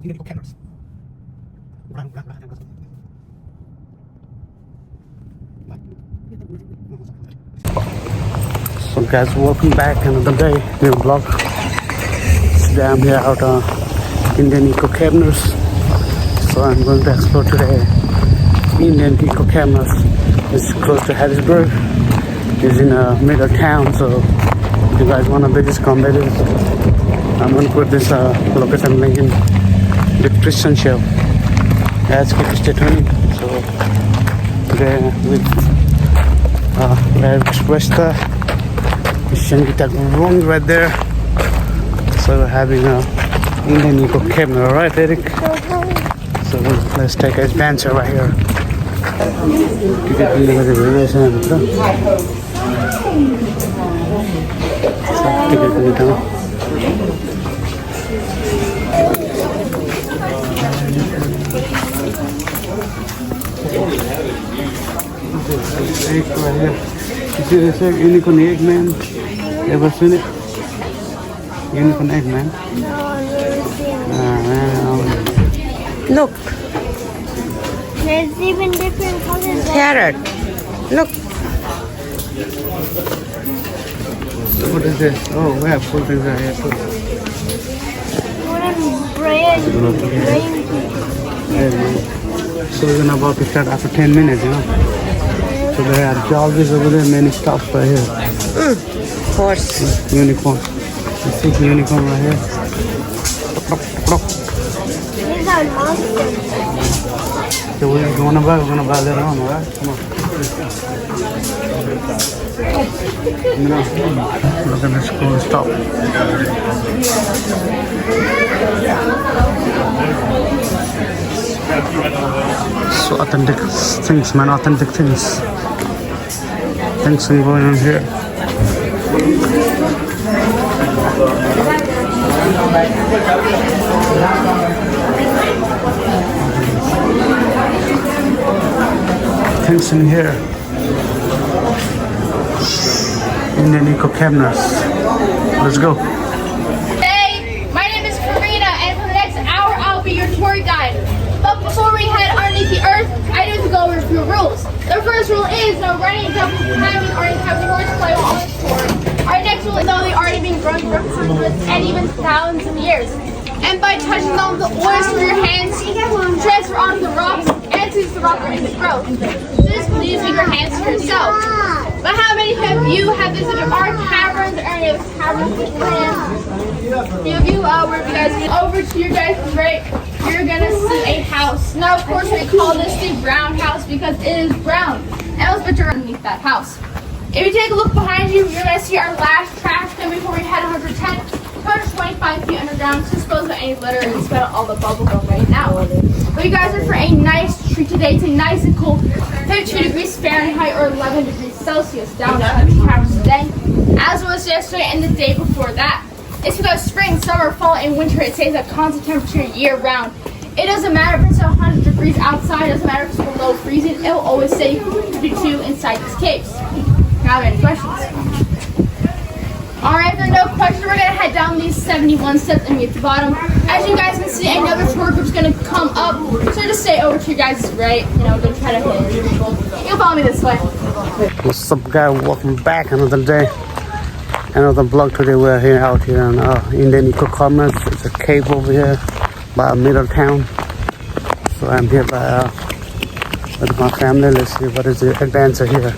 Indian caverns. So guys, welcome back another day, new vlog. Today I'm here out Indian eco caverns. So I'm going to explore today Indian eco caverns. It's close to Harrisburg. It's in a middle town, so if you guys want to visit, come visit. I'm going to put this location link in the description show. Guys, keep stay tuned. So today with expressed the wrong right there. So we're having a Indian eco camera, right, Eric? So let's take a adventure right here. Egg right here. You see this egg? Unicorn egg, man. Ever seen it? Unicorn egg, man. Look, There's even different colors. carrot. Look, What is this? Oh, we have full things right here too. What a brand So we're gonna about to start after 10 minutes, you know. So there are doggies over there, many stuff right here. horse. Unicorn. You see unicorn right here. These are monsters. So we're gonna buy later on, alright? Come on. You know, look at this cool stuff. So authentic things, man, authentic things. Things are going on here. Things in here. Indian eco caverns. Let's go. Hey, my name is Karina, and for the next hour, I'll be your tour guide. But before we head underneath the earth, I need to go over a few rules. The first rule is no running, jumping, climbing, or any type of horseplay while on this tour. Our next rule is only already being grown for hundreds and even thousands of years. And by touching them with the oils from your hands, transfer onto the rocks and to the rock underneath the growth. Just using your hands for yourself. But how many of you have visited our caverns or any of the caverns beforehand? Few of you, where you guys get over to your guys' right, you're gonna see a house. Now, of course, we call this the brown house because it is brown. And let's put you underneath that house. If you take a look behind you, you're gonna see our last trash bin before we head 110, 225 feet underground to dispose of any litter and spill all the bubble gum right now. But you guys are for a nice treat today. It's nice and cool, 52 degrees Fahrenheit or 11 degrees Celsius down at the caverns today, as was yesterday and the day before that. It's because spring, summer, fall, and winter, it stays at constant temperature year round. It doesn't matter if it's 100 degrees outside, it doesn't matter if it's below freezing, it will always stay 52 inside these caves. Now, any questions? Alright, if there are no questions, we're going to head down these 71 steps and get to the bottom. As you guys can see, another tour group's going to come up, so just stay over to your guys' right, don't try to hit people. You'll follow me this way. What's up, guys? Welcome back another day, another vlog. Today we're here out here in Indian eco caverns. It's a cave over here by middle town. So I'm here with my family. Let's see what is the adventure here.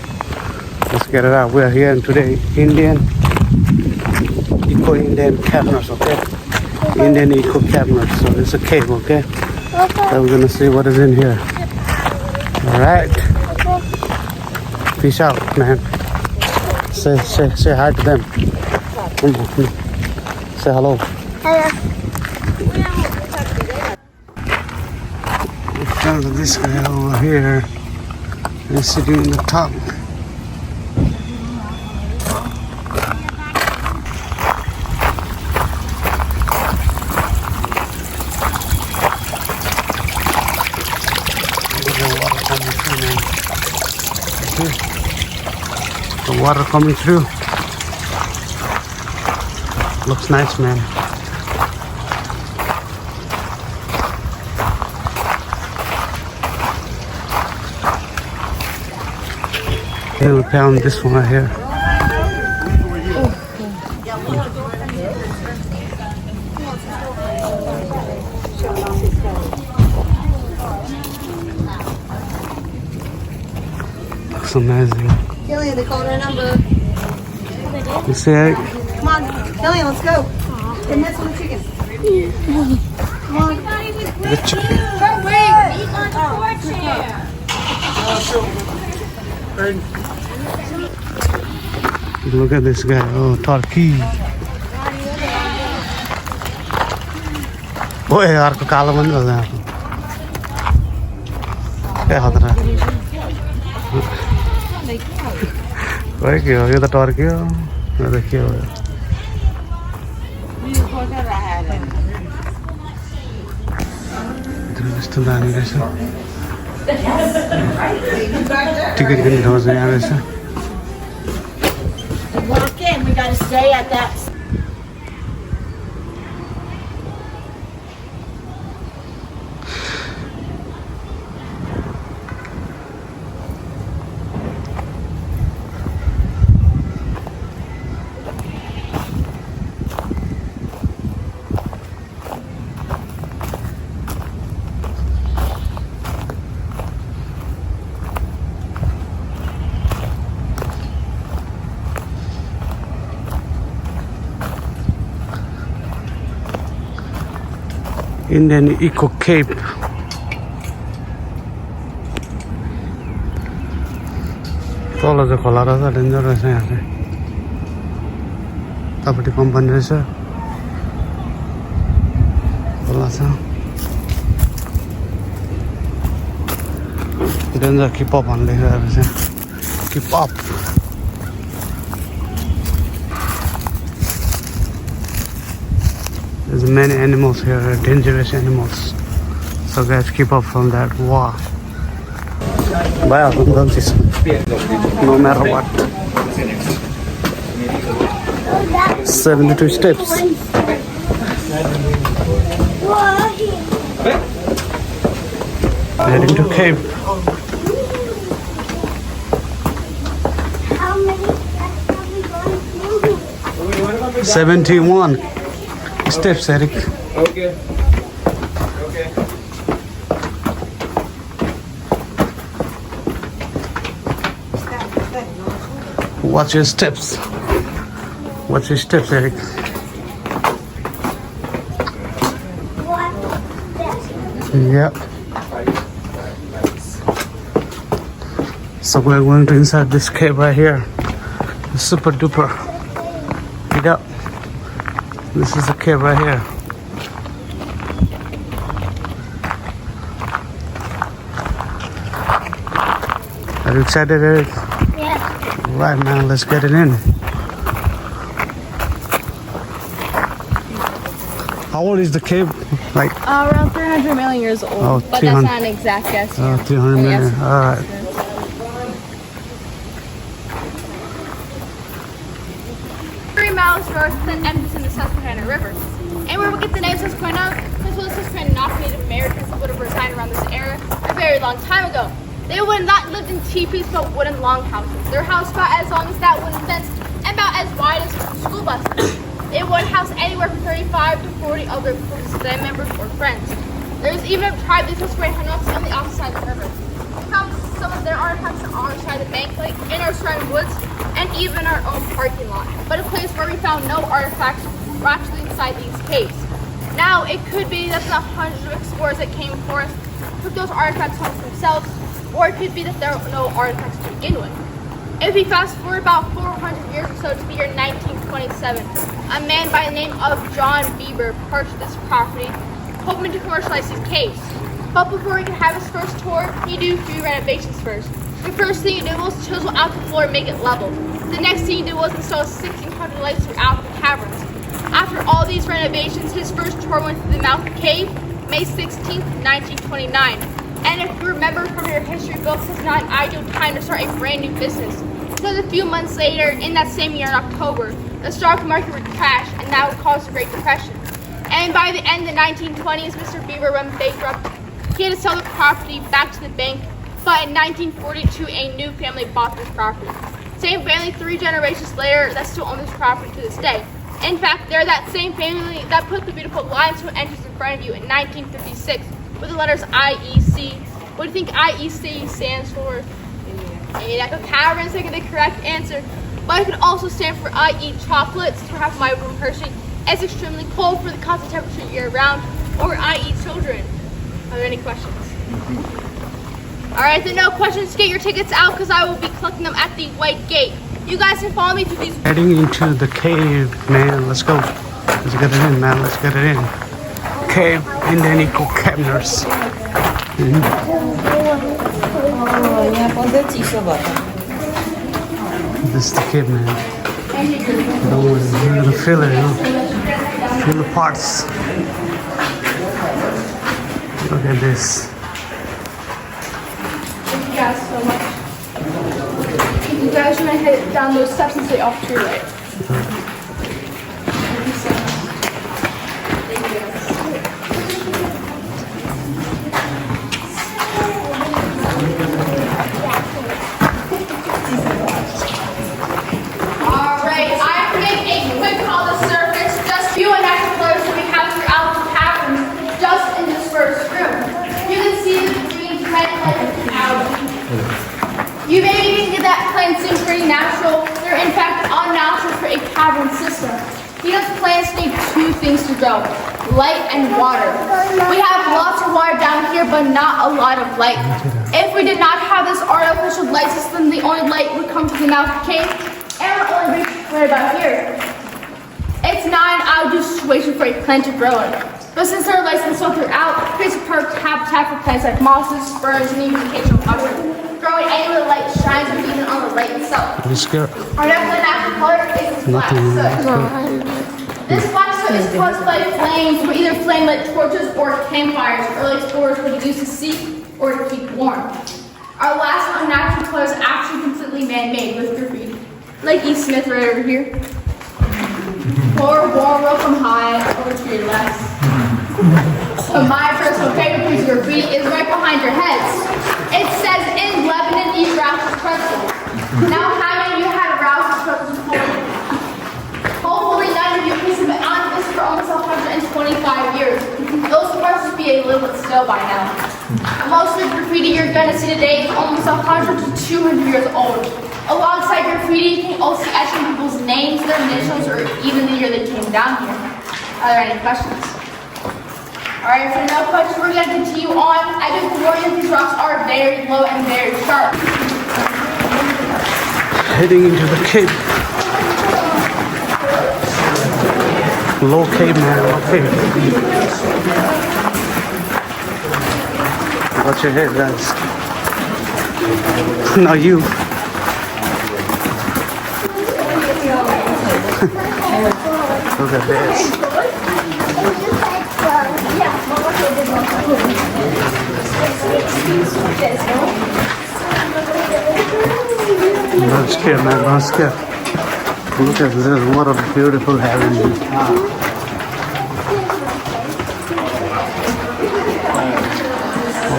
Let's get it out. We're here in today Indian caverns, okay? Indian eco caverns. So it's a cave, okay? So we're gonna see what is in here. All right. Peace out, man. Say hi to them. Come on. Say hello. Look at this guy over here. He's sitting in the top. The water coming through. Looks nice, man. Then we found this one right here. Looks amazing. Killian, they called our number. You see it? Come on, Killian, let's go. And that's on the chicken. The chicken. Look at this guy. Oh, turkey. Oh, यार को काला बंद हो गया. क्या खतरा है? कोई क्यों? ये तो turkey हो. ये देखिए. रिश्तेदार रहेछ टिकट किन ठाउँ चाहिँ यहाँ रहेछ Walk in, we gotta stay at that. Indian Eco Cape. तल चाहिँ खोला रहेछ डेन्जर रहेछ यहाँ चाहिँ तपाईँको कम्पनी रहेछ खोला छ डेन्जर किप अप भन्ने लेखिरहेको छ किप up There's many animals here, dangerous animals. So guys, keep up from that. Wow. Bye, no matter what. 72 steps. Heading to cave. How many steps are we going to? 71 steps, Eric. Okay. Watch your steps. Watch your steps, Eric. Yeah. So we're going to inside this cave right here. Super duper. Get up. This is the cave right here. Are you excited, Eric? Yeah. Right, man, let's get it in. How old is the cave? Like Around 300 million years old. Oh, but 300. that's not an exact guess. 300 million. Yes. All right. 3 miles north of the entrance in the Susquehanna River. And where we get the name Susquehanna, this was Susquehanna, not Native Americans who would have resigned around this area a very long time ago. They would not lived in teepees but wooden longhouses. Their house about as long as that wooden fence and about as wide as school buses. It would house anywhere from 35 to 40 other clan members or friends. There's even a tribe that Susquehanna on the opposite side of the river. We found some of their artifacts on our side of the bank, like in our surrounding woods, and even our own parking lot. But a place where we found no artifacts were actually inside these caves. Now, it could be that the hundreds of explorers that came before us took those artifacts home for themselves, or it could be that there are no artifacts to begin with. If we fast forward about 400 years or so to the year 1927, a man by the name of John Bieber purchased this property, hoping to commercialize these caves. But before he could have his first tour, he did a few renovations first. The first thing he did was chisel out the floor and make it level. The next thing he did was install 1,600 lights throughout the caverns. After all these renovations, his first tour went to the mouth of the cave, May 16th, 1929. And if you remember from your history books, it's not an ideal time to start a brand new business. Because a few months later, in that same year in October, the stock market would crash and that would cause the Great Depression. And by the end of the 1920s, Mr. Bieber went bankrupt. He had to sell the property back to the bank but in 1942, a new family bought this property. Same family 3 generations later that still own this property to this day. In fact, they're that same family that put the beautiful limestone entrance in front of you in 1956 with the letters IEC. What do you think IEC stands for? Like a caverns, taking the correct answer. But it could also stand for I eat chocolates, for half my room Hershey. It's extremely cold for the constant temperature year round. Or I eat children. Are there any questions? Alright, if there are no questions, get your tickets out because I will be collecting them at the white gate. You guys can follow me through these. Heading into the cave, man. Let's go. Let's get it in, man. Let's get it in. Cave Indian caverns. This is the cave, man. Don't worry, you're gonna feel it, you know. Feel the parts. Look at this. Thank you guys so much. You guys are gonna head down those steps and stay off to your right. Thank you so much. Thank you guys. Alright, I'm making a quick call to surface. Just few inactive players that we have throughout the caverns, just in this first room. You can see the green red light out. You may be thinking that plants seem pretty natural. They're in fact unnatural for a cavern system. Because plants need 2 things to grow, light and water. We have lots of water down here, but not a lot of light. If we did not have this artificial light system, the only light would come from the mouth of the cave, and we're only right about here. It's not an ideal situation for a plant to grow in. But since there are lights that filter out, it creates a perfect habitat for plants like mosses, ferns, and even occasional mushrooms. Growing anywhere the light shines or even on the light itself. Are you scared? Our next natural color is black soot. This black soot is caused by flames, but either flame lit torches or campfires early explorers would use to seek or to keep warm. Our last unnatural color is actually completely man-made with graffiti. Like E. Smith right over here. Or warm roll from high over to your left. But my personal favorite piece of graffiti is right behind your heads. It says, in Lebanon, eat Rouse's pretzels. Now, how many of you had Rouse's pretzels before? Hopefully, none of you because I've been on this for almost 125 years. Those pretzels be a little bit stale by now. Most of the graffiti you're going to see today is almost 100 to 200 years old. Alongside graffiti, you can also etch in people's names, their initials, or even the year they came down here. Are there any questions? Alright, for no questions, we're going to continue on. I do warn you that these rocks are very low and very sharp. Heading into the cave. Low cave, man. Low cave. Watch your head, guys. Now you. Look at this. Don't scare, man. Don't scare. Look at this. What a beautiful heaven.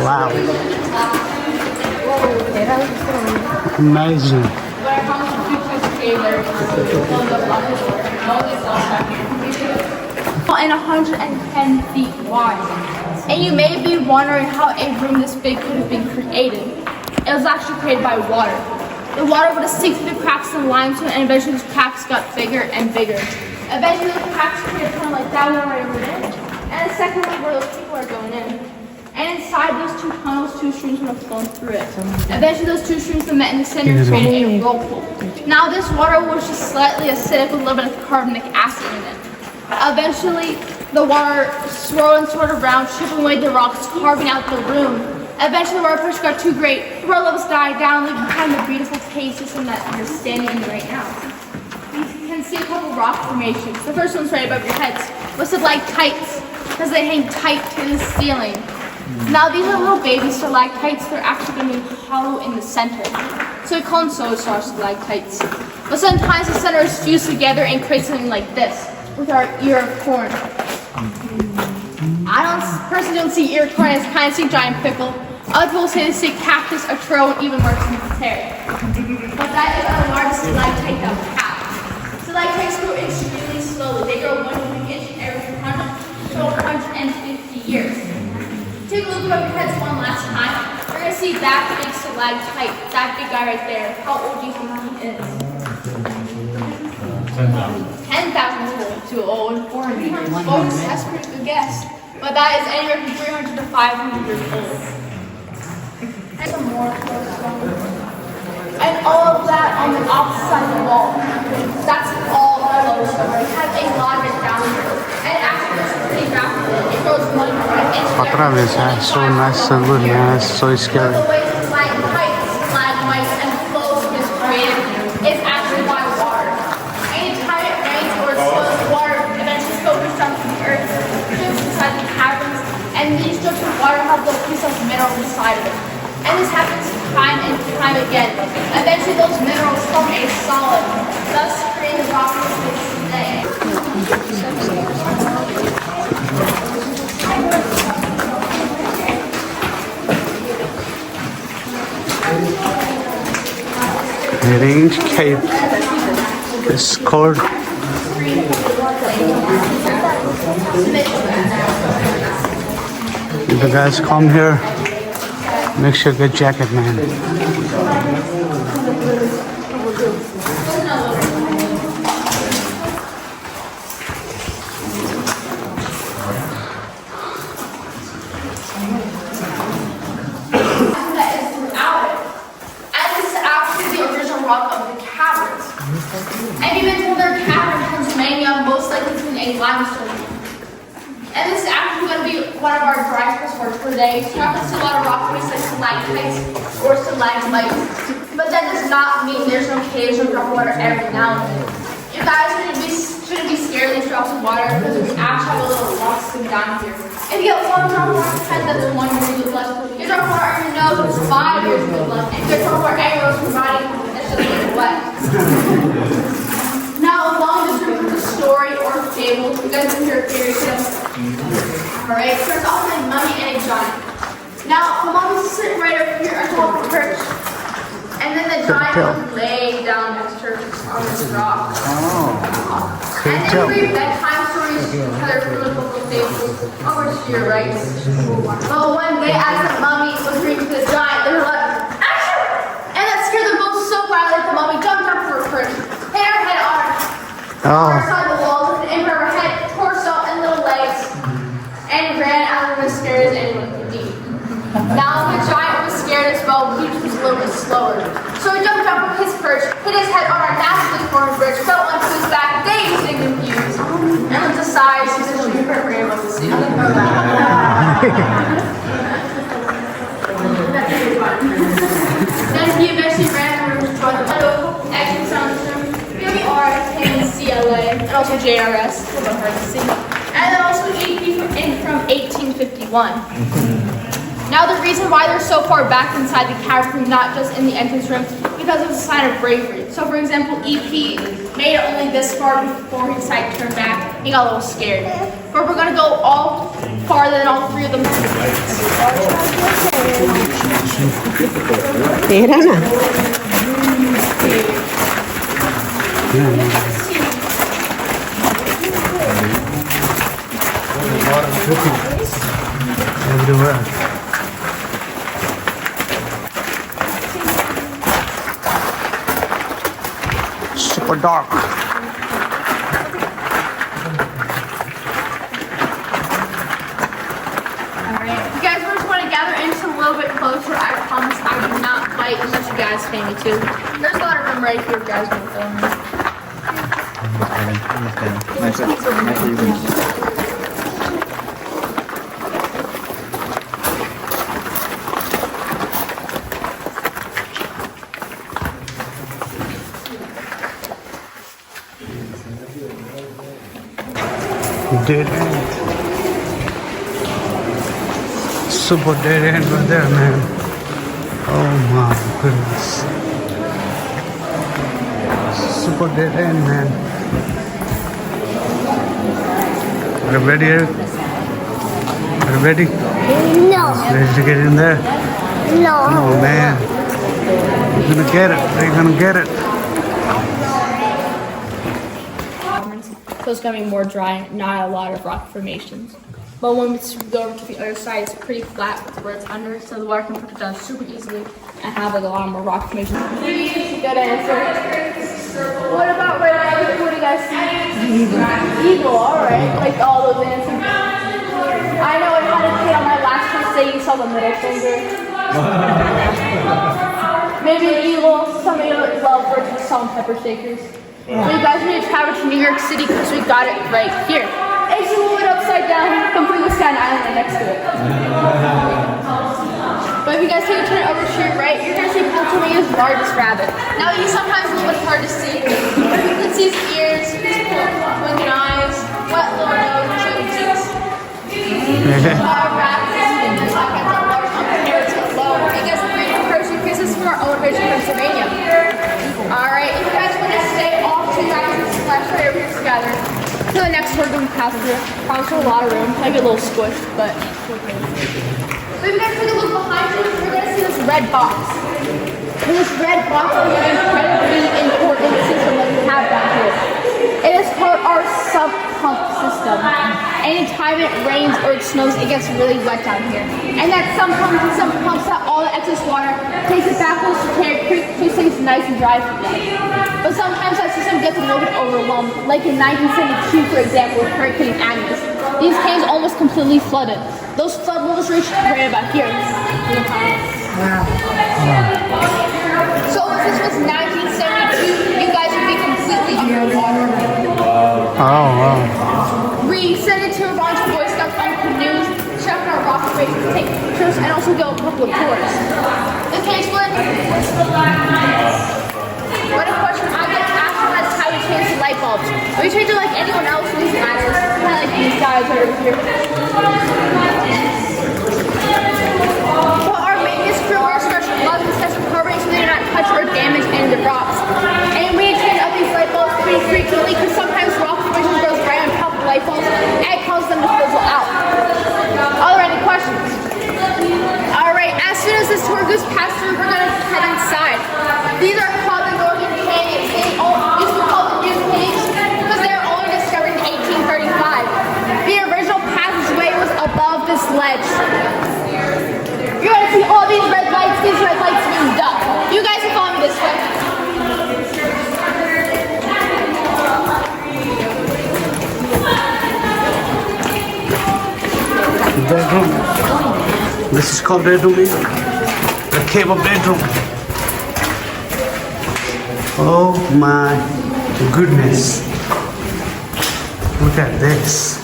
Wow. Amazing. And 110 feet wide. And you may be wondering how a room this big could have been created. It was actually created by water. The water would have seeped through the cracks in the limestone, and eventually those cracks got bigger and bigger. Eventually those cracks created kind of like that one right over there. And the second one where those people are going in. And inside those 2 tunnels, 2 streams would have flown through it. Eventually those 2 streams that met in the center created a whirlpool. Now this water was just slightly acidic with a little bit of carbonic acid in it. Eventually, the water swirled and swirled around, chipping away the rocks, carving out the room. Eventually, the water pressure got too great. The water levels died down, leaving behind the beautiful cave system that you're standing in right now. You can see a couple rock formations. The first one's right above your heads. What's stalactites? Because they hang tight to the ceiling. Now, these are little baby stalactites. They're actually going to be hollow in the center. So we call them solar star stalactites. But sometimes the center is fused together and creates something like this. With our ear of corn. I personally don't see ear of corn as kind of see giant pickle. Other people say the stick cactus, a crow, and even worse than the tear. But that is the largest stalactite that we have. Stalactites grow extremely slowly. They grow 1 inch every 100 to 150 years. Take a look at your heads one last time. We're going to see that big stalactite, that big guy right there. How old do you think he is? 10,000 years old. Too old. 400 years old. Oh, that's a pretty good guess. But that is anywhere from 300 to 500 years old. And some more close ones. And all of that on the opposite side of the wall. That's all glowstone. It has a lot of it down here. And actually, it's pretty rapid. It grows 1 inch. Patra is so nice, so good, man. It's so scary. The way stalactites, stalagmites, and flows is created is actually by water. Anytime it rains or it snows, water eventually filters down to the earth, drips inside the caverns, and these drips of water have little pieces of mineral inside of it. And this happens time and time again. Eventually those minerals form a solid, thus creating the rock we see today. Range Cape is called. If the guys come here, make sure get jacket, man. And even though their cavern in Pennsylvania, most likely to a limestone. And this is actually going to be one of our dry sports for today. So you're not going to see a lot of rock face like stalactites or stalagmites. But that does not mean there's no caves or drop of water every now and then. You guys shouldn't be scared of these drops of water because we actually have a little lost thing down here. If you get 1 drop of water in your head, that's 1 year good luck. You drop of water in your nose, it's 5 years good luck. And if you drop of water anywhere else in your body, that's just a little wet. Now, along this group of the story or fable, you guys can hear a fairy tale. Alright, so there's also a mummy and a giant. Now, the mummy's sitting right over here on top of the perch. And then the giant would lay down next to her on this rock. And then read bedtime stories, Heather from the book of fables, over to your right. Well, one day as the mummy was reading to the giant, they were like, "Achoo!" And that scared them both so badly that the mummy jumped up for a perch, hit her head on her side of the wall, and her head, torso, and little legs, and ran out of as scared as anyone could be. Now the giant was scared as well, but he was a little bit slower. So he jumped up from his perch, hit his head on our naturally formed bridge, fell onto his back, dazed and confused, and looked aside so that she heard Grandma to see. Then he eventually ran over to join the medical action sound room, BR, and CLA, and also JRS, a little hard to see, and then also EP from 1851. Now the reason why they're so far back inside the cavern, not just in the entrance room, because it's a sign of bravery. So for example, EP made it only this far before he decided to turn back. He got a little scared. But we're gonna go all farther than all 3 of them. Everywhere. Super dark. Alright, you guys just want to gather in just a little bit closer. I promise I do not bite unless you guys pay me to. There's a lot of them right here if you guys want to film me. Dead end. Super dead end right there, man. Oh my goodness. Super dead end, man. Are you ready? Are you ready? No. Ready to get in there? No. Oh man. You're gonna get it. They're gonna get it. So it's gonna be more dry, not a lot of rock formations. But when we go over to the other side, it's pretty flat where it's under, so the water can put it down super easily and have like a lot more rock formations. Good answer. What about right now? What do you guys see? Eagle, alright. Like all those answers. I know I had a kid on my last one say you saw the middle finger. Maybe an eagle, some of you love birds with salt and pepper shakers. So you guys need to travel to New York City because we got it right here. If you move it upside down, completely Staten Island right next to it. But if you guys take a turn over to your right, you're going to see Pennsylvania's largest rabbit. Now he's sometimes a little bit hard to see. But you can see his ears, his winking eyes, wet little nose, and shiny cheeks. Rabbits, black cats are large compared to low. You guys can read the Persian because this is from our own region, Pennsylvania. Alright, if you guys want to stay off to that splash right over here together. So the next word we pass through, probably a lot of room, might get a little squished, but if you guys take a look behind you, you're going to see this red box. And this red box is an incredibly important system that we have down here. It is called our sump pump system. Anytime it rains or it snows, it gets really wet down here. And that sump pumps out all the excess water, takes it back to the tank, keeps things nice and dry for them. But sometimes that system gets a little bit overwhelmed, like in 1972, for example, with Hurricane Agnes. These caves almost completely flooded. Those flood levels reached right about here. So if this was 1972, you guys would be completely underwater. Oh wow. We send it to a bunch of Boy Scouts on canoes, check our rock formations, take pictures, and also go a couple of tours. The case split. What a question I'd like to ask you is how you change the light bulbs. Or you change it like anyone else who matters. Kind of like these guys right over here. Well, our maintenance crew are special gloves and sets of carbon so they do not touch or damage any of the rocks. And we change up these light bulbs pretty frequently because sometimes rock formation goes right on top of the light bulbs and it causes them to fizzle out. Are there any questions? Alright, as soon as this tour goes past through, we're going to head inside. These are called the Northern Canyons. They used to be called the New Caves because they were only discovered in 1835. The original passageway was above this ledge. You're going to see all these red lights being up. You guys can follow me this way. Bedroom. This is called bedroom here. The cave of bedroom. Oh my goodness. Look at this.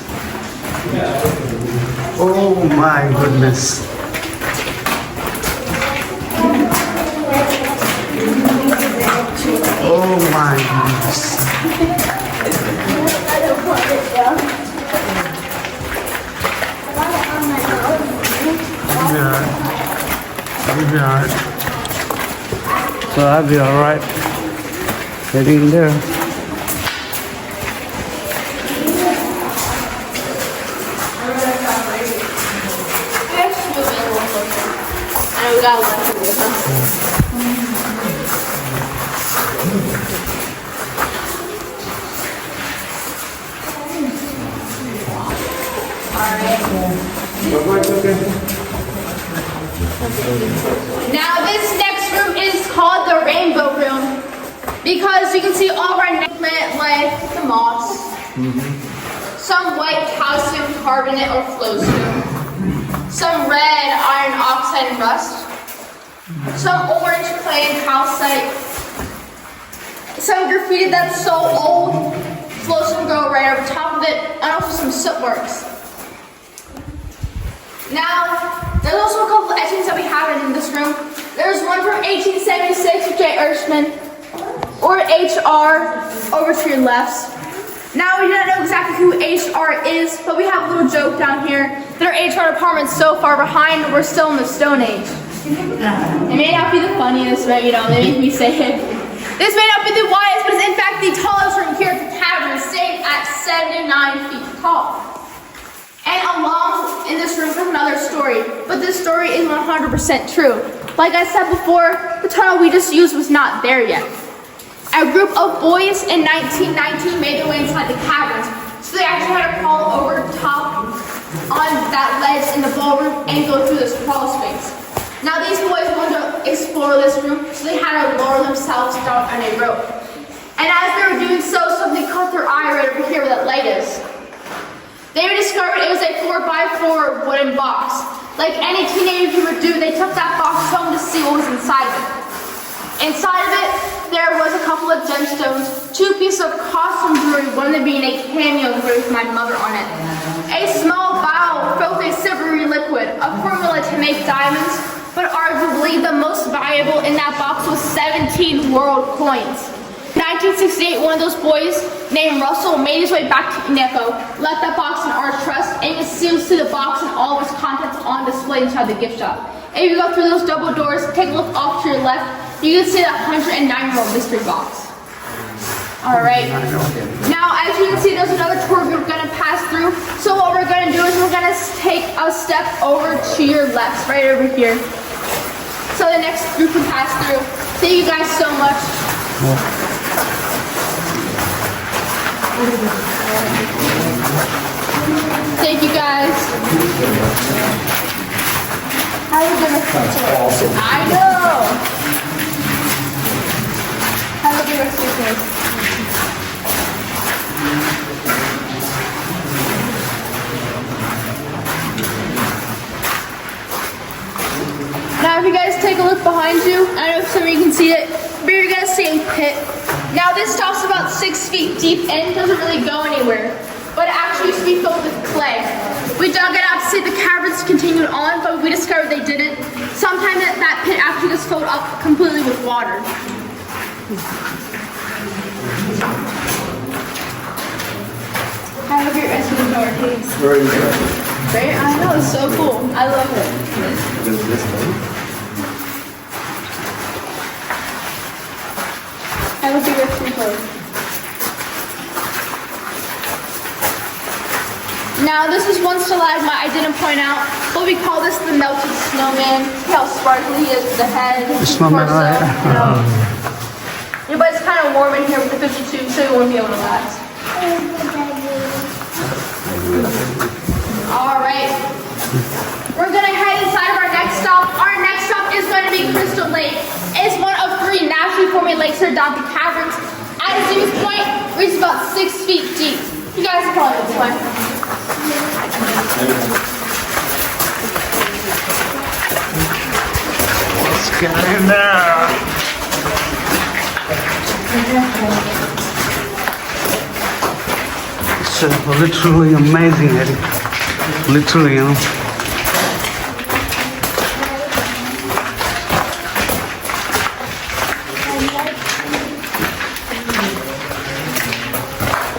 Oh my goodness. Oh my goodness. I'll be alright. So I'll be alright. Getting in there. I know we got a lot to do. Now this next room is called the Rainbow Room because you can see all of our plant life, the moss, some white calcium carbonate or flowstone, some red iron oxide and rust, some orange clay and calcite, some graffiti that's so old, flowstone go right over top of it, and also some soot works. Now, there's also a couple of etchings that we have in this room. There's one from 1876 with J. Erskine, or HR, over to your left. Now, we do not know exactly who HR is, but we have a little joke down here. Their HR department's so far behind, we're still in the Stone Age. It may not be the funniest, but they make me say it. This may not be the widest, but it's in fact the tallest room here at the cavern, staying at 79 feet tall. And along in this room is another another story, but this story is 100% true. Like I said before, the tunnel we just used was not there yet. A group of boys in 1919 made their way inside the caverns, so they actually had to crawl over top on that ledge in the ballroom and go through this crawl space. Now these boys wanted to explore this room, so they had to lower themselves down on a rope. And as they were doing so, something caught their eye right over here where that light is. They discovered it was a 4x4 wooden box. Like any teenager would do, they took that box home to see what was inside of it. Inside of it, there was a couple of gemstones, 2 pieces of costume jewelry, one of them being a cameo engraved with my mother on it. A small vial filled with a silvery liquid, a formula to make diamonds, but arguably the most valuable in that box was 17 world coins. In 1968, one of those boys named Russell made his way back to Neko, left that box in our trust, and you still see the box and all of its contents on display inside the gift shop. If you go through those double doors, take a look off to your left, you can see that 109-year-old mystery box. Alright. Now, as you can see, there's another tour we're going to pass through. So what we're going to do is we're going to take a step over to your left, right over here. So the next group can pass through. Thank you guys so much. Thank you guys. How are you doing? That's awesome. I know. Have a good rest of your day. Now if you guys take a look behind you, I don't know if some of you can see it, but you're going to see a pit. Now this stuff's about 6 feet deep and it doesn't really go anywhere, but it actually used to be filled with clay. We dug it out to see the caverns continued on, but we discovered they didn't. Sometimes that pit actually just filled up completely with water. Have a great rest of the tour, please. Very good. Right? I know, it's so cool. I love it. Is this one? Have a good rest of the tour. Now, this is one stalagmite I didn't point out, but we call this the melted snowman. See how sparkly he is with the head. The snowman, right? Yeah, but it's kind of warm in here with the 52, so you won't be able to last. All right. We're going to head inside of our next stop. Our next stop is going to be Crystal Lake. It's one of 3 naturally forming lakes that are down the caverns. At its deepest point, it's about 6 feet deep. You guys can follow this way. Let's get in there. It's literally amazing, Eddie. Literally, you know.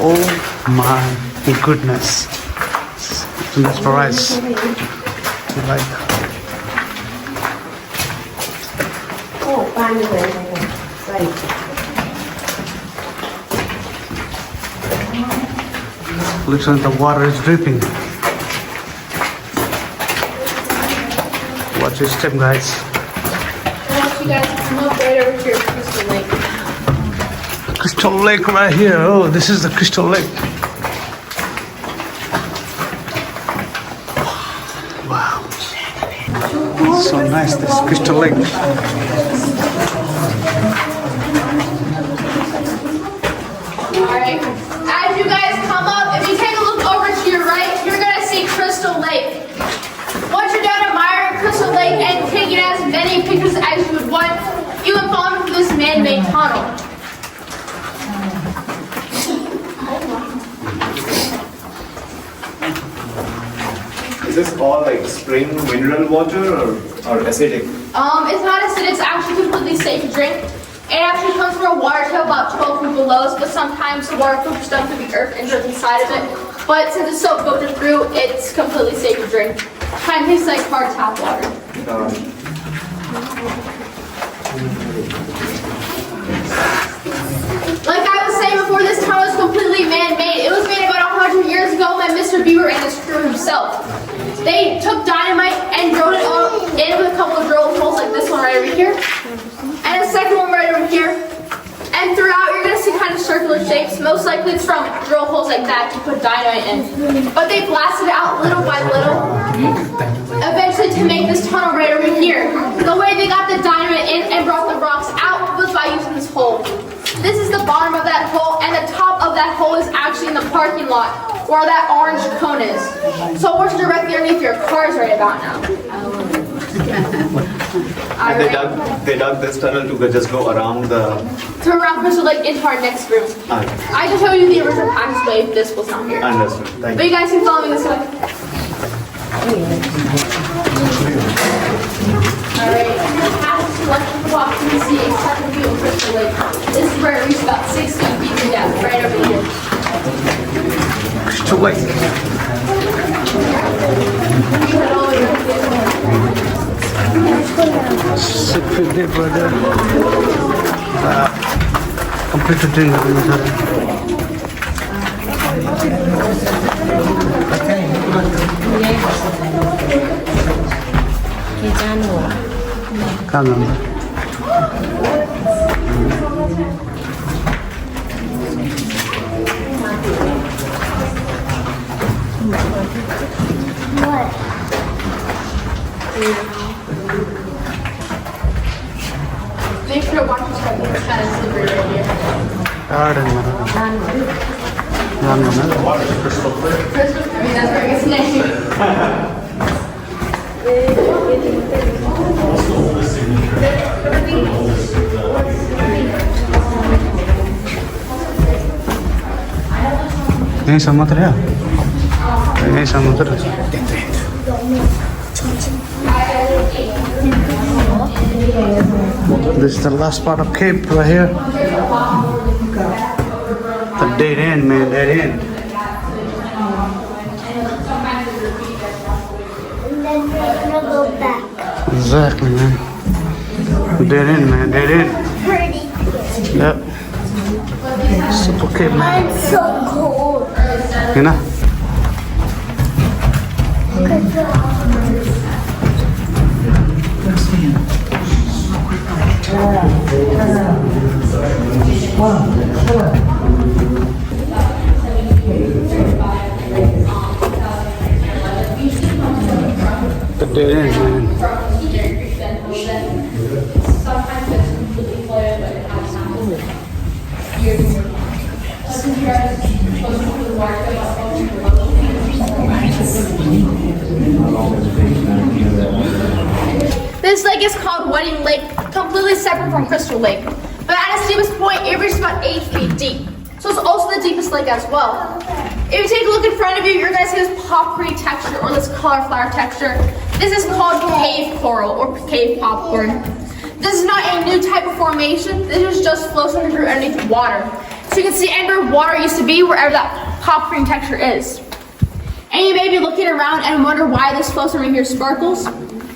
Oh my goodness. It's mesmerized. Like, Oh, finally. Right. literally the water is dripping. Watch your step, guys. I want you guys to come up right over to your Crystal Lake. Crystal Lake right here. Oh, this is the Crystal Lake. Wow. So nice, this Crystal Lake. Alright. As you guys come up, if you take a look over to your right, you're going to see Crystal Lake. Once you're done admiring Crystal Lake and taking as many pictures as you would want, you can follow me through this man-made tunnel. Is this all like spring mineral water or acidic? It's not acidic, it's actually completely safe to drink. It actually comes from a water table about 12 feet below, but sometimes the water filters down through the earth and goes inside of it. But since it's so filtered through, it's completely safe to drink. Kind of tastes like hard tap water. Like I was saying before, this tunnel is completely man-made. It was made about 100 years ago by Mr. Beaver and his crew himself. They took dynamite circular shapes. Most likely it's from drill holes like that to put dynamite in. But they blasted it out little by little, eventually to make this tunnel right over here. The way they got the dynamite in and brought the rocks out was by using this hole. This is the bottom of that hole, and the top of that hole is actually in the parking lot, where that orange cone is. So what's directly underneath your cars right about now? And they dug this tunnel to just go around the... To around Crystal Lake into our next room. I can show you the original passageway if this was not here. Understood. Thank But you guys can follow me this way. Alright, past the left of the box, you can see a second view of Crystal Lake. This is where it reaches about 16 feet in depth, right over here. Crystal Lake. Secret day, brother. Completed thing. Can't remember. Make sure to watch your step. It's kind of slippery right here. Crystal, I mean, that's where it gets named. यही समुद्र है यही समुद्र है This is the last part of Cape right here. The dead end, man, dead end. And then we're gonna go back. Exactly, man. Dead end, man, dead end. Pretty. Yep. Super Cape, man. I'm so cold. You know? The dead end, man. This lake is called Wedding Lake, completely separate from Crystal Lake. But at its deepest point, it reaches about 8 feet deep. So it's also the deepest lake as well. If you take a look in front of you, you're gonna see this popcorn texture or this cauliflower texture. This is called cave coral or cave popcorn. This is not a new type of formation. This is just floating through underneath water. So you can see where water used to be, wherever that popcorn texture is. And you may be looking around and wonder why this flowstone right here sparkles.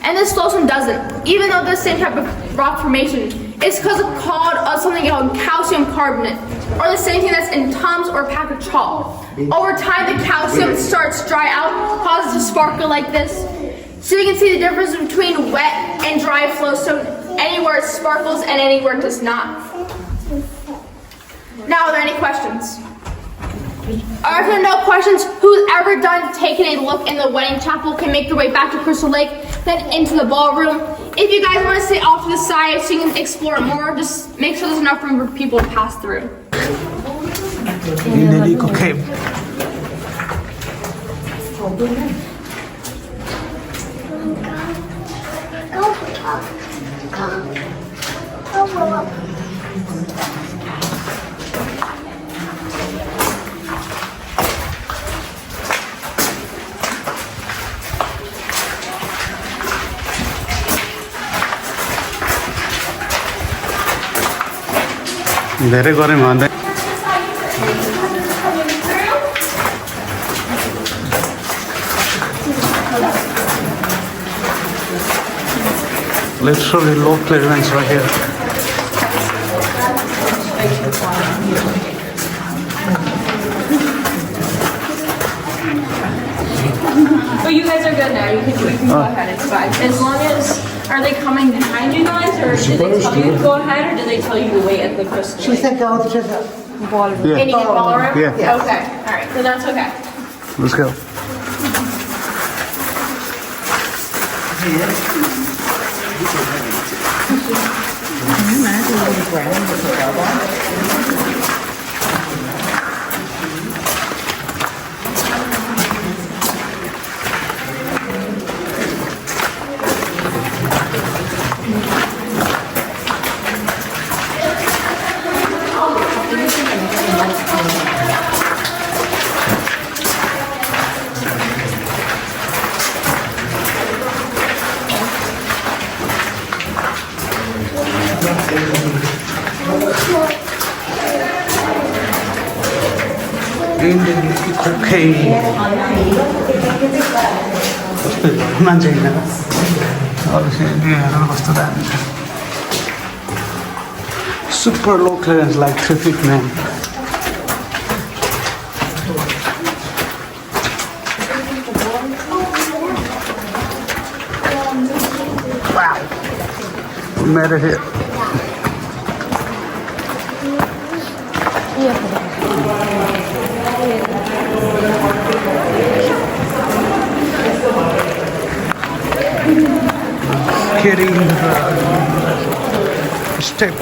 And this flowstone doesn't, even though this same type of rock formation. It's because it's called something called calcium carbonate, or the same thing that's in Tums or a pack of chalk. Over time, the calcium starts to dry out, causes it to sparkle like this. So you can see the difference between wet and dry flowstone. Anywhere it sparkles and anywhere it does not. Now, are there any questions? Or if there are no questions, who's ever done taking a look in the wedding chapel can make their way back to Crystal Lake, then into the ballroom. If you guys want to stay off to the side so you can explore more, just make sure there's enough room for people to pass through. Indian Eco Cave. धेरै गऱ्यौँ भन्दै literally low clearance right here. But you guys are good now. You can go ahead. It's fine. As long as, are they coming behind you guys, or did they tell you to go ahead, or did they tell you to wait at the crystal? She said go, Ballroom. Yeah. Any ballroom? Yeah. Okay. All right. So that's okay. Let's go. Indian cocaine. मान्छे हिँडेर कस्तो दामी छ super low clearance like 3 feet man. Wow, we made it here. Carrying the step.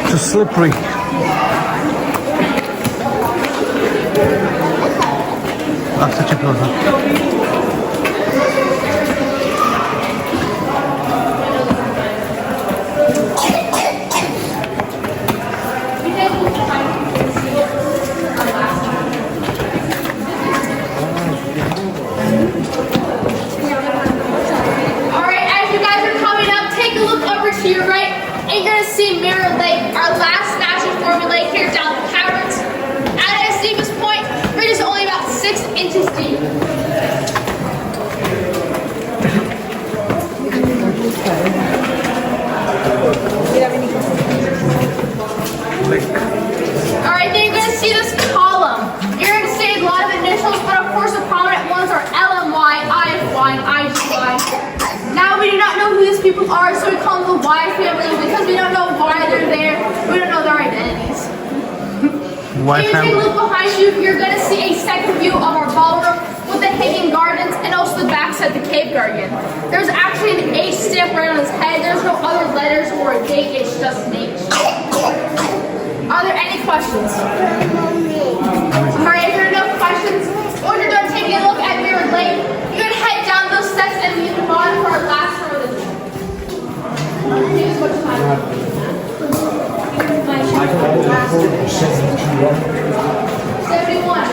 It's slippery. That's such a good one. Alright, as you guys are coming up, take a look over to your right, and you're going to see Mirror Lake, our last natural forming lake here down the caverns. At its deepest point, it is only about 6 inches deep. Alright, then you're going to see this column. You're going to see a lot of initials, but of course the prominent ones are LMY, IFY, and IGY. Now we do not know who these people are, so we call them the Y family because we don't know why they're there. We don't know their identities. Y If you take a family. look behind you, you're going to see a second view of our ballroom with the hanging gardens and also the backside of the cave guardian. There's actually an H stamp right on his head. There's no other letters or a date, it's just an H. Are there any questions? Alright, if there are no questions, when you're done taking a look at Mirror Lake, you're going to head down those steps and move on for our last row of the trip. Take as much time. 71.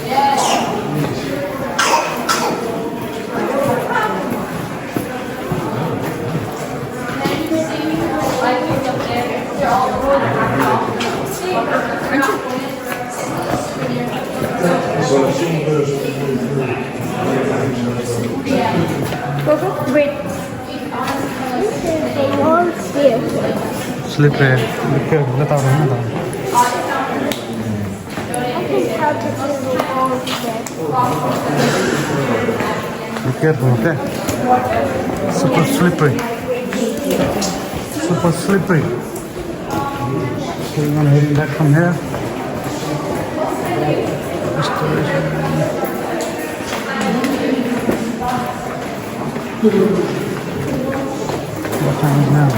Yes. And then you can see light things up there. They're all over the Wait. All stairs. Slippery. I think how to do all stairs. Be careful, okay? Super slippery. Super slippery. So we're gonna heading back from here. Restoration. What time is now?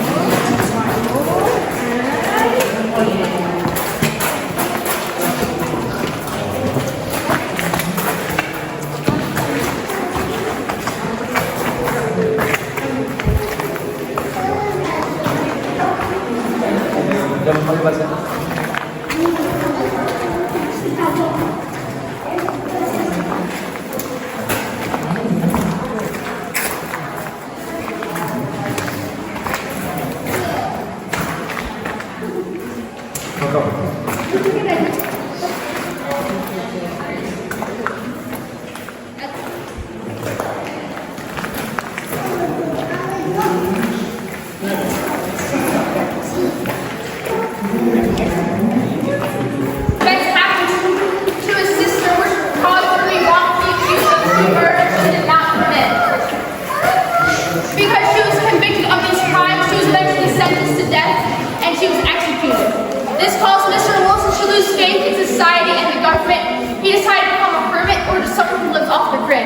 This caused Mr. Wilson to lose faith in society and the government. He decided to become a hermit or just someone who lives off the grid.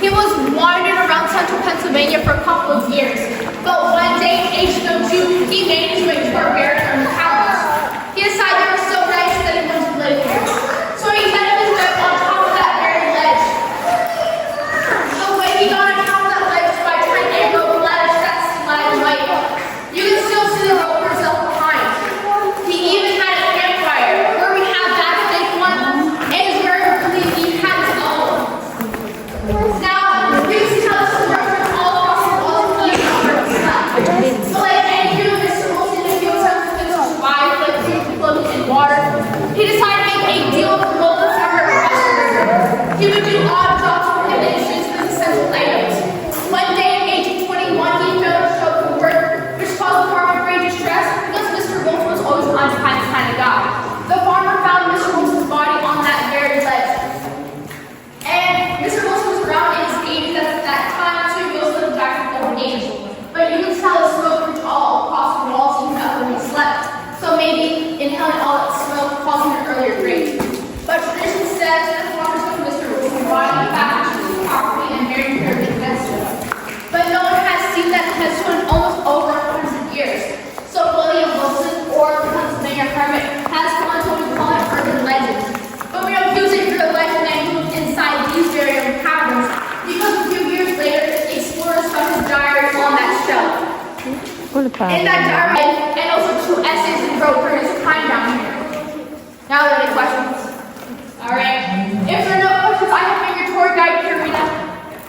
He was wandering around central Pennsylvania for a couple of years. But one day, aged of 2, he made his way to our barracks on the caverns. He decided they were so nice that he wanted to live here. So he headed his way on top of that very ledge. The way he got on top of that ledge was by turning a rope ledge that's sliding light. You can still see the rope yourself behind. He even had a campfire where we have that fake one, and is where I believe he had his own. Now, you can see how this works all across the walls of the so like any human Mr. Wilson, if he was having to survive, like floating in water, he decided to make a deal with the local farmer restaurant. He would do odd jobs for him and exchange for essential items. One day, age 21, he failed to show up for work, which caused the farmer great distress because Mr. Wilson was always an on-time kind of guy. The farmer found Mr. Wilson's body on that very ledge. And Mr. Wilson was around in his 80s at that time, so he was living back in old age. But you can tell the smoke reached all across the walls even up when he slept. So maybe inhaling all that smoke caused him an earlier grave. But tradition says that the farmer took Mr. Wilson's body back to his property and buried him in headstone. But no one has seen that headstone in almost over 100 years. So William Wilson, or the Pennsylvania Hermit, has come to what we call an urban legend. But we don't use it for the legend that moved inside these very own caverns, because a few years later, explorers found his diary on that shelf. In that diary, and also 2 essays he wrote for his time down here. Now, are there any questions? Alright. If there are no questions, I have been your tour guide here, Rita.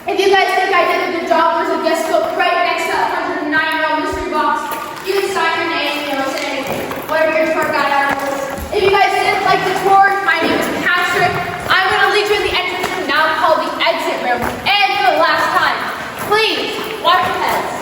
If you guys think I did a good job, there's a guest book right next to that 109-year-old mystery box. You can sign your name, say whatever your tour guide article is. If you guys didn't like the tour, my name is Patrick. I'm going to lead you in the entrance room now called the exit room. And for the last time, please, watch your heads.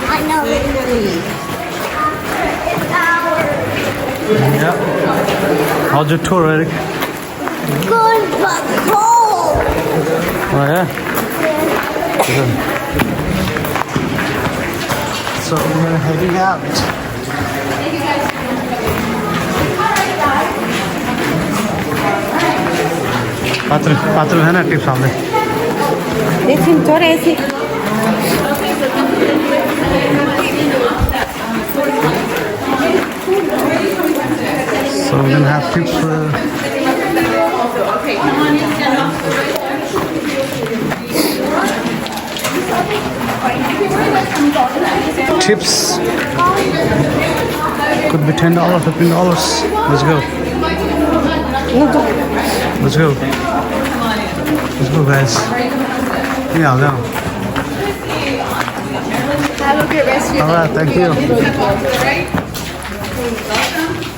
I know Yeah. How's your tour, Eric? good but cold. Oh, yeah? Good. So we're heading out. पात्र है ना tip सामने So we're gonna have tips tips could be $10, $15. Let's go. Let's go. Let's go, guys. Yeah, go. Have a great rest of your All right, thank you. right?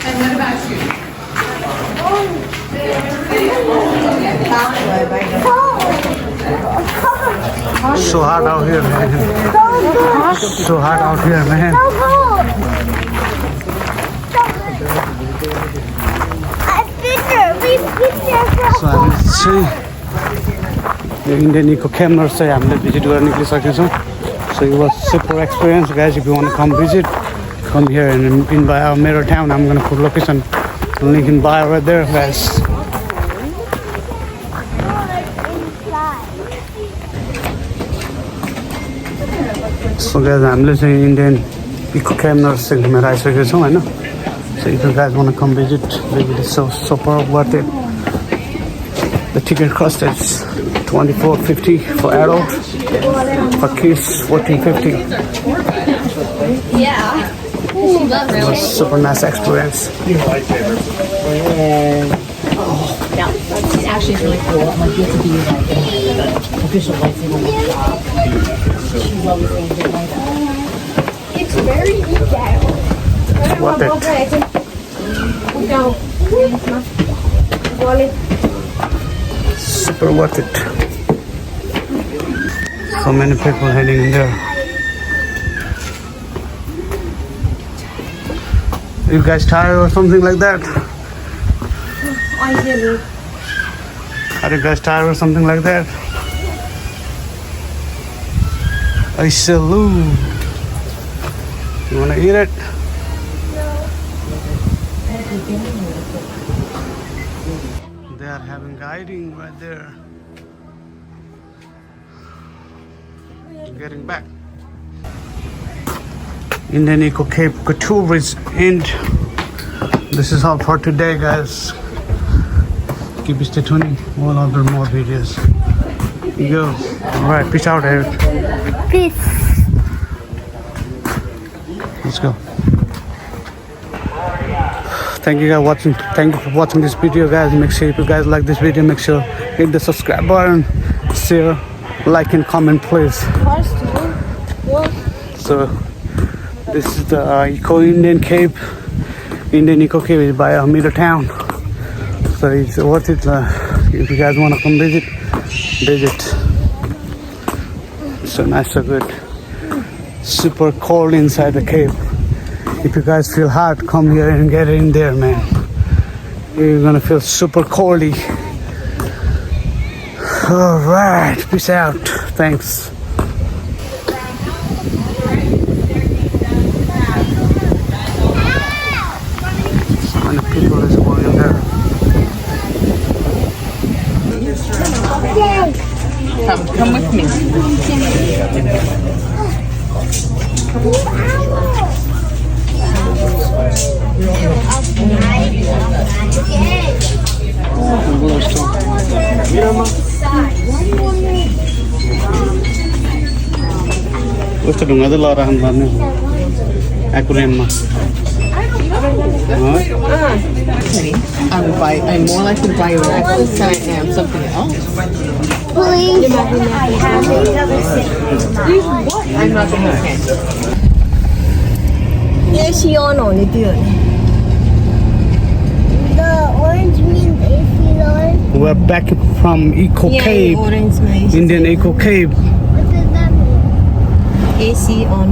And what about you? So hot out here, man. So hot out here, man. So हामी चाहिँ यो Indian eco camp चाहिँ हामीले visit गर्न निक्लिसकेका छौँ. So it was super experience, guys. If you want to come visit, come here and in by our mirror town. I'm gonna put location link in bio right there, guys. So guys, हामीले चाहिँ Indian eco camp चाहिँ घुमेर आइसकेका छौँ हैन. So if you guys want to come visit, it's so super worth it. The ticket cost is $24.50 for adults, for kids $14.50. Yeah. She loves It was super nice experience. Yeah, it's actually really cool. Like you have to be like the official lightsaber shop. She's always saying good like that. It's very detailed. Worth it. Super worth it. So many people heading in there. You guys tired or something like that? I didn't. Are you guys tired or something like that? I salute. You wanna eat it? They are having guiding right there. Getting back. Indian Eco Cape Couture is end. This is all for today, guys. Keep stay tuning. We'll upload more videos. Here you go. Alright, peace out, Eric. Peace. Let's go. Thank you guys watching. Thank you for watching this video, guys. Make sure if you guys like this video, make sure hit the subscribe button, share, like and comment, please. So this is the Indian Cape. Indian Eco Cape is by Amida Town. So it's worth it. If you guys want to come visit. So nice, so good. Super cold inside the cave. If you guys feel hot, come here and get in there, man. You're gonna feel super coldy. All right, peace out. Thanks. So many people is going in there. Come with me. Gusto dong ada larahan bannya. Aku remma. I'm more likely to buy you a necklace than I am something else. Please. I'm not gonna pay. AC on only good. The orange means AC on. We're back from Eco Cave, orange means Indian Eco Cave. what does that mean? AC on.